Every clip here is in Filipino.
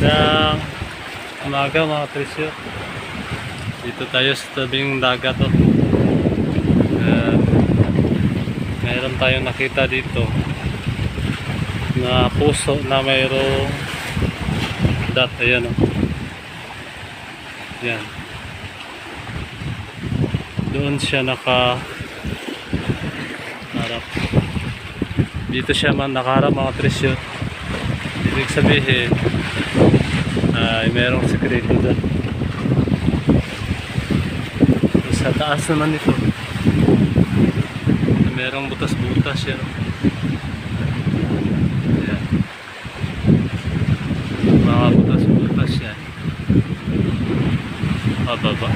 Magandang umaga mga trisyo. Dito tayo sa tabing dagat to. Mayroon tayong nakita dito na puso na mayroong dot. Ayan o. Yan. Doon siya nakaharap. Dito siya nakaharap mga trisyo. Ibig sabihin ay mayroong sekreto doon. Sa taas naman ito mayroong butas-butas yan. Ayan. Mga butas-butas yan. Pababa.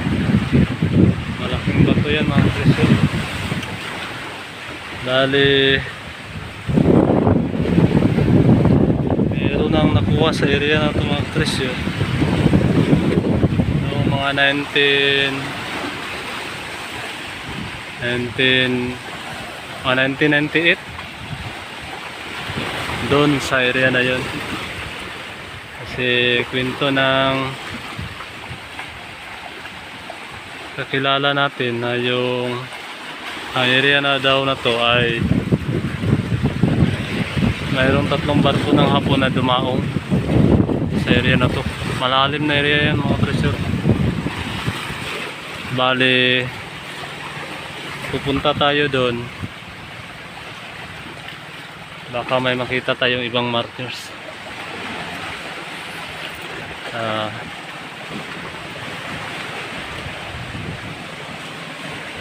Malaking bato yan mga presyo. Dali meron nang nakuha sa area na ito mga presyo noong mga 1998 doon sa area na yon. Kasi kwento ng kakilala natin na yung area na daw na to ay mayroong 3 barko ng Hapon na dumaong sa area na to. Malalim na area yan mga treasure. Bali pupunta tayo doon, baka may makita tayong ibang markers.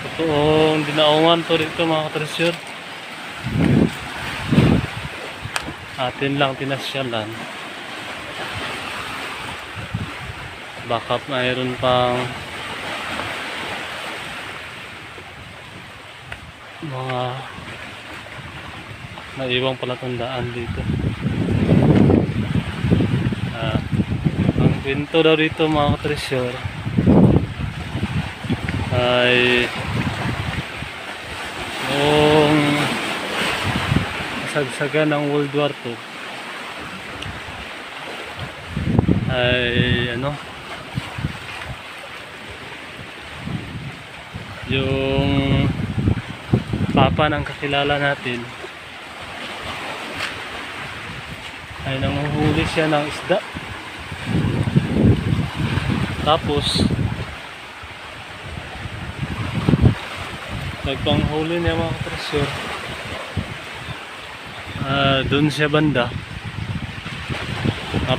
Totoong dinaungan to dito mga treasure. Atin lang tinasyalan, baka mayroon pang mga naiwang palatandaan dito. Ang kwento daw dito mga treasure ay noong kasagsagan ng World War II ay yung papa ng kakilala natin ay nanguhuli siya ng isda. Tapos nagpanghuli niya mga treasure doon siya banda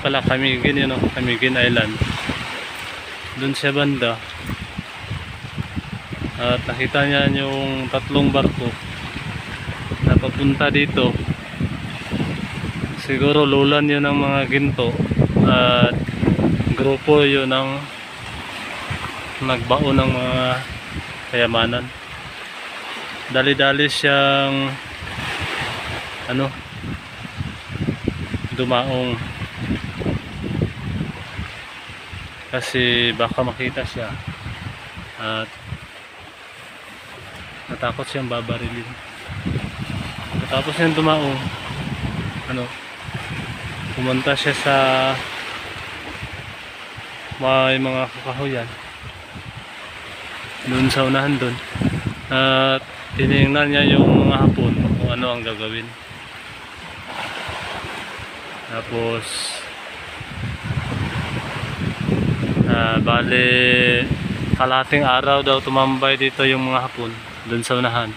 pala Camiguin, Camiguin Island. Doon siya banda at nakita niya yung 3 barko na papunta dito. Siguro lulan yun ng mga ginto at grupo yun ng nagbaon ng mga kayamanan. Dali-dali siyang dumaong kasi baka makita siya at natakot siyang babarilin. Tapos siyang dumaong pumunta siya sa may mga kakahuyan doon sa unahan doon at tinignan niya yung mga Hapon kung ano ang gagawin. Tapos bale kalating araw daw tumambay dito yung mga Hapon doon sa unahan.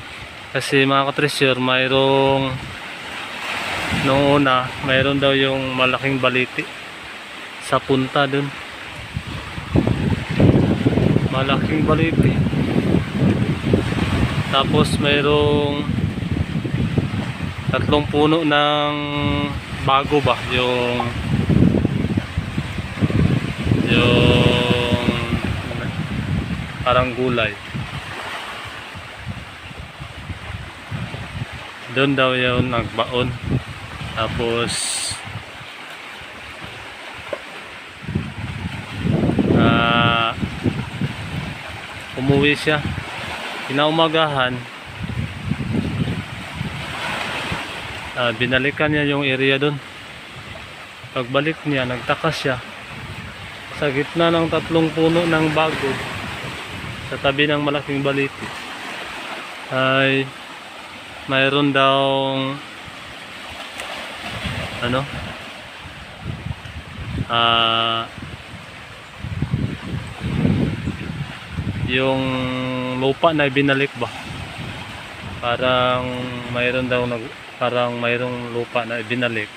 Kasi mga katreasure, mayroong noong una, mayroon daw yung malaking baliti sa punta doon. Malaking baliti. Tapos mayroong 3 puno ng bago ba, yung parang gulay. Doon daw yun nagbaon. Tapos umuwi siya kinaumagahan. Binalikan niya yung area doon pagbalik niya, nagtaka siya. Sa gitna ng 3 puno ng bagod, sa tabi ng malaking baliti, ay mayroon daw ano, yung lupa na ibinalik ba, parang mayroong lupa na ibinalik.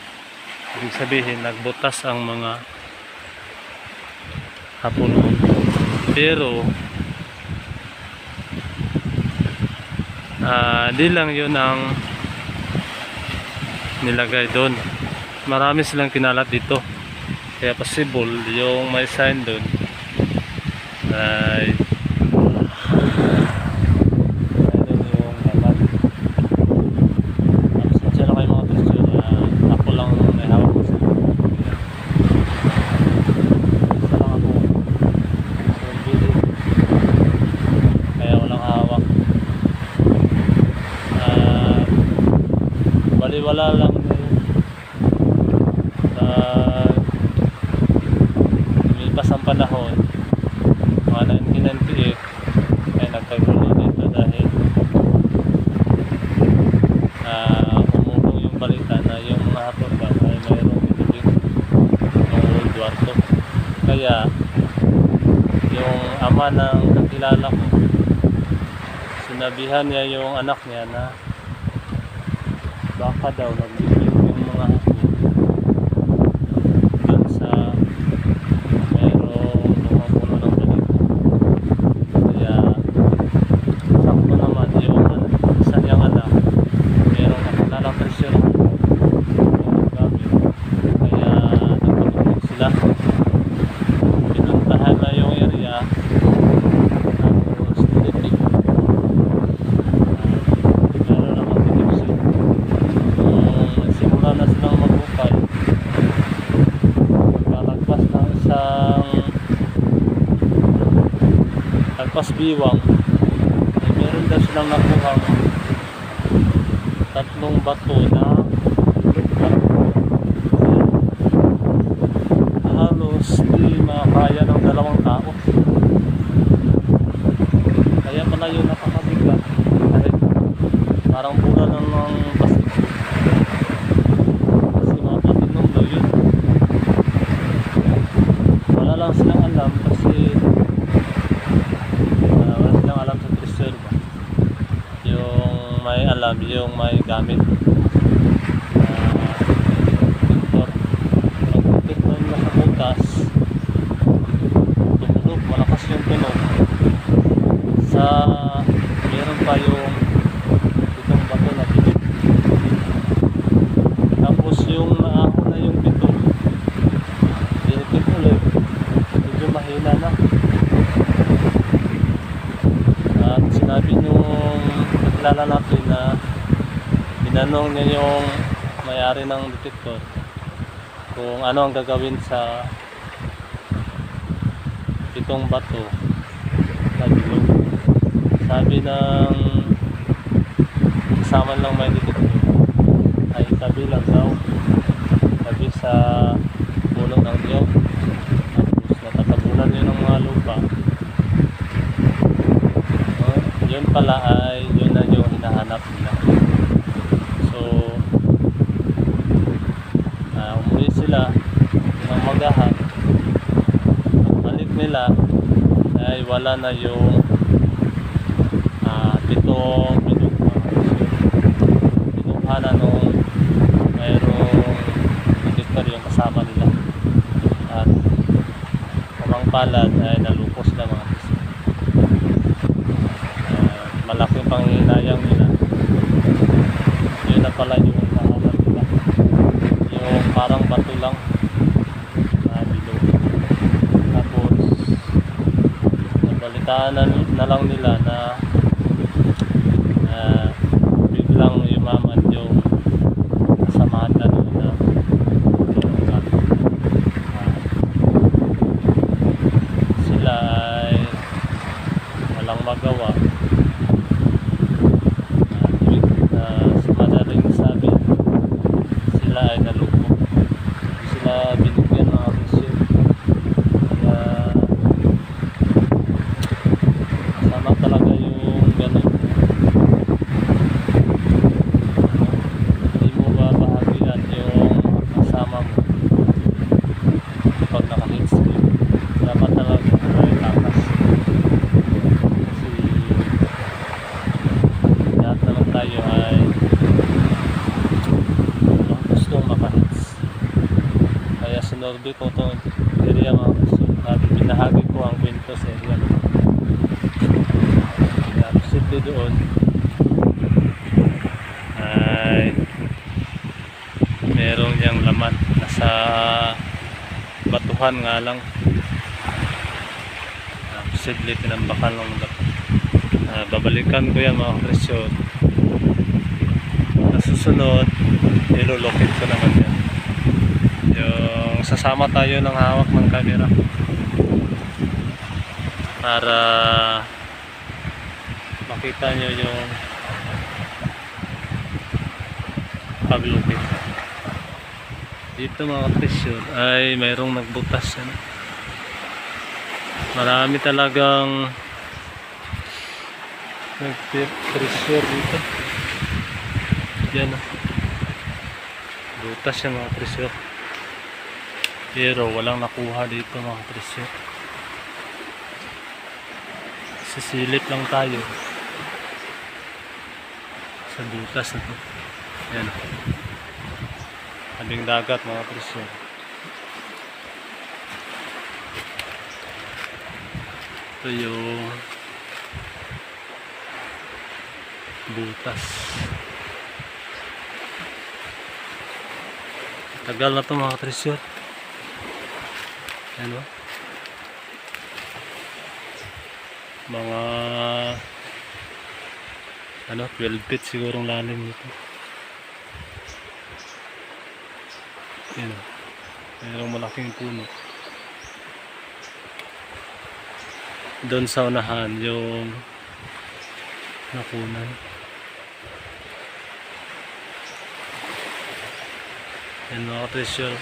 Ibig sabihin nagbutas ang mga hapon noon. Pero di lang yun ang nilagay doon, marami silang kinalat dito, kaya possible yung may sign doon ay mayroon yung laman. Pasensya na kayo mga Christian, ako lang may hawak ko sa isa lang ako sa video, kaya walang hawak. Baliwala lang lumipas ang panahon, mga 1998, ay nagkagulo dito dahil umugong yung balita na yung mga hapon daw ay mayroong binibig ng World War II. Kaya yung ama ng kakilala ko, sinabihan niya yung anak niya na baka daw nagbibig yung mga hapon dun sa merong puno ng balita. Kaya sakto naman yung isa niyang anak merong nakalalang presyon gamit, kaya nagpapagod sila, pinuntahan na yung area, tapos tinitig meron namang detection. Simula na silang magbukal, kalagpas ng isang lagpas biwang, meron daw silang nakuhang 3 bato na halos di makaya ng 2 tao. Kaya pala yun napakabigat, kahit parang pula lang ng Pasig, kasi mga patinom daw yun. Wala lang silang alam kasi wala silang alam sa treasure ba. Yung may alam, yung may gamit pintor, pagpuntit mo na sa butas, tumunog, malakas yung tunog sa meron pa yung itong bato na pilit. Tapos yung naahon na yung pito, dinipit ulit, medyo mahina na. At sinabi nung nakilala natin na tinanong niya yung may-ari ng detektor kung ano ang gagawin sa pitong bato na bilog. Sabi ng kasama lang may detektor ay tabi lang daw, tabi sa puno ng niyog, tapos natatabunan yun ng mga lupa. Yun pala ay yun na yung hinahanap nila. So umuwi sila ng magahan, balik nila ay wala na yung pitong pinuhanan nung mayroong detektor yung kasama nila, at kamang palad ay nalupos na mga kasi malaking panghinayang nila. Yun na pala yung nahanap nila, yung parang bato lang na bilog. Tapos nabalitaan na lang nila na biglang yumaman yung kasamahan na nila. Sila ay walang magawa. Sa madaling sabi, sila ay naloko. Hindi sila si Norbit ko itong area mga Trisyon. Binahagi ko ang kwento sa area na ito. Kaya posible doon ay merong yang laman. Nasa batuhan nga lang. Posible tinambakan ng dapat. Babalikan ko yan mga Trisyon. Susunod, ilolocate ko naman yan. Yung sasama tayo ng hawak ng camera para makita nyo yung paglocate. Dito mga Trisyon ay mayroong nagbutas yan. Marami talagang nag-treasure dito. Yan o. Butas yan mga treasure. Pero walang nakuha dito mga treasure. Sisilip lang tayo sa butas na to. Yan o. Tabing dagat mga treasure. Ito yung butas. Tagal na ito mga Trisyon. Ano? Mga 12 feet sigurong lalim nito. Yan. Mayroong malaking puno. Doon sa unahan yung nakunan. Yan mga Trisyon.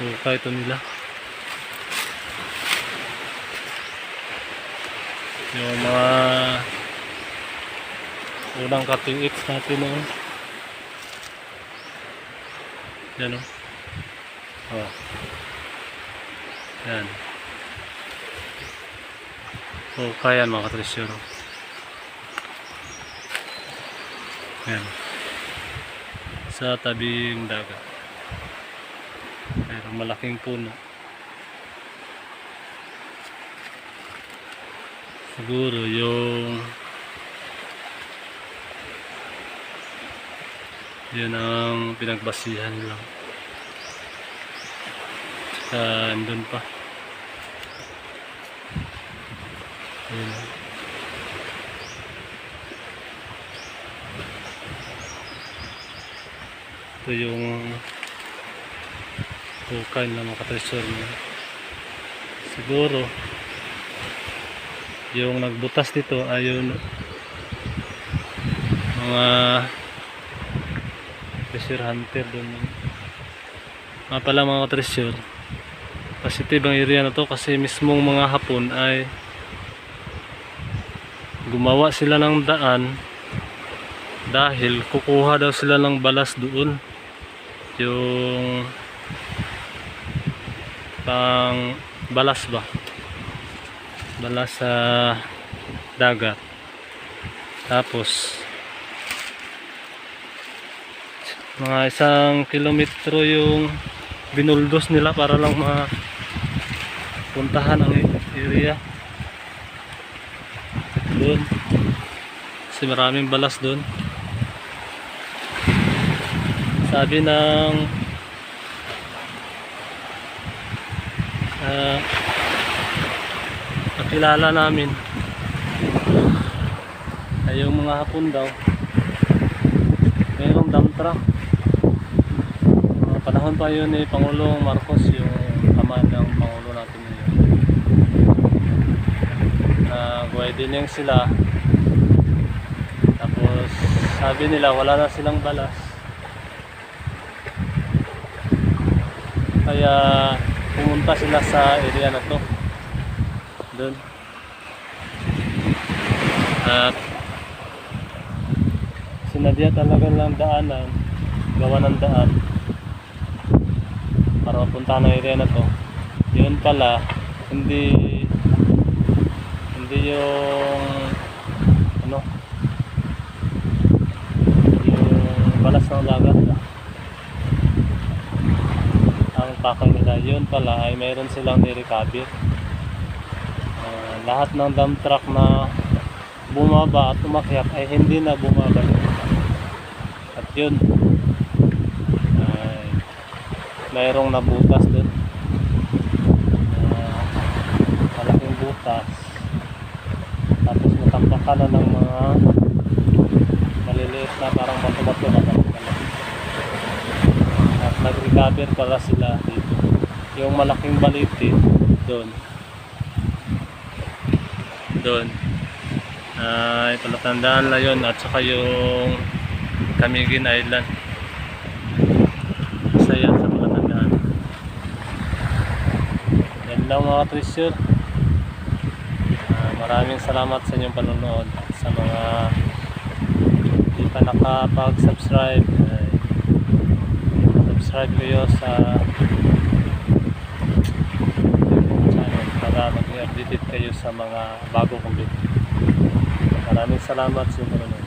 Hukay ito nila. Yung mga unang cutting X natin noon. Yan o. Oh. Yan. Hukay yan mga Trisyon. Yan. Sa tabing dagat. Mayroong malaking puno. Siguro yung yun ang pinagbasihan lang. Saka andun pa. Yun. Ito yung hukay na mga Trisyon. Siguro yung nagbutas dito ay yung mga treasure hunter doon. Mga pala mga Trisyon, positive ang area na to kasi mismong mga Hapon ay gumawa sila ng daan dahil kukuha daw sila ng balas doon. Yung pang balas ba? Balas sa dagat. Tapos mga 1 kilometro yung binuldos nila para lang mapuntahan ang area doon. Kasi maraming balas doon. Sabi ng nakilala namin ay yung mga Hapon daw mayroong dump truck. Panahon pa yun ni Pangulong Marcos, yung ama ng Pangulo natin ngayon. Widening sila. Tapos sabi nila wala na silang balas. Kaya pumunta sila sa area na to. Doon. At sinadya talaga lang daanan, gawa ng daan para mapunta ng area na to. Yun pala, hindi yung yung balas ng dagat. inaatake nila. Yun pala ay mayroon silang nirecover. Lahat ng dump truck na bumaba at umakyat ay hindi na bumabalik. At yun ay mayroong nabutas doon. Malaking butas. Tapos natampakan na ng mga maliliit na parang bato-bato na tampakan. At nag-recover pala sila dito. Yung malaking balitit doon. Ay palatandaan na yun. At saka yung Camiguin Island. Isa yan sa palatandaan. Yan lang mga treasure. Maraming salamat sa inyong panonood. At sa mga hindi pa nakapag-subscribe, subscribe kayo sa channel para mag-update kayo sa mga bago kong video. Maraming salamat sa inyong panonood.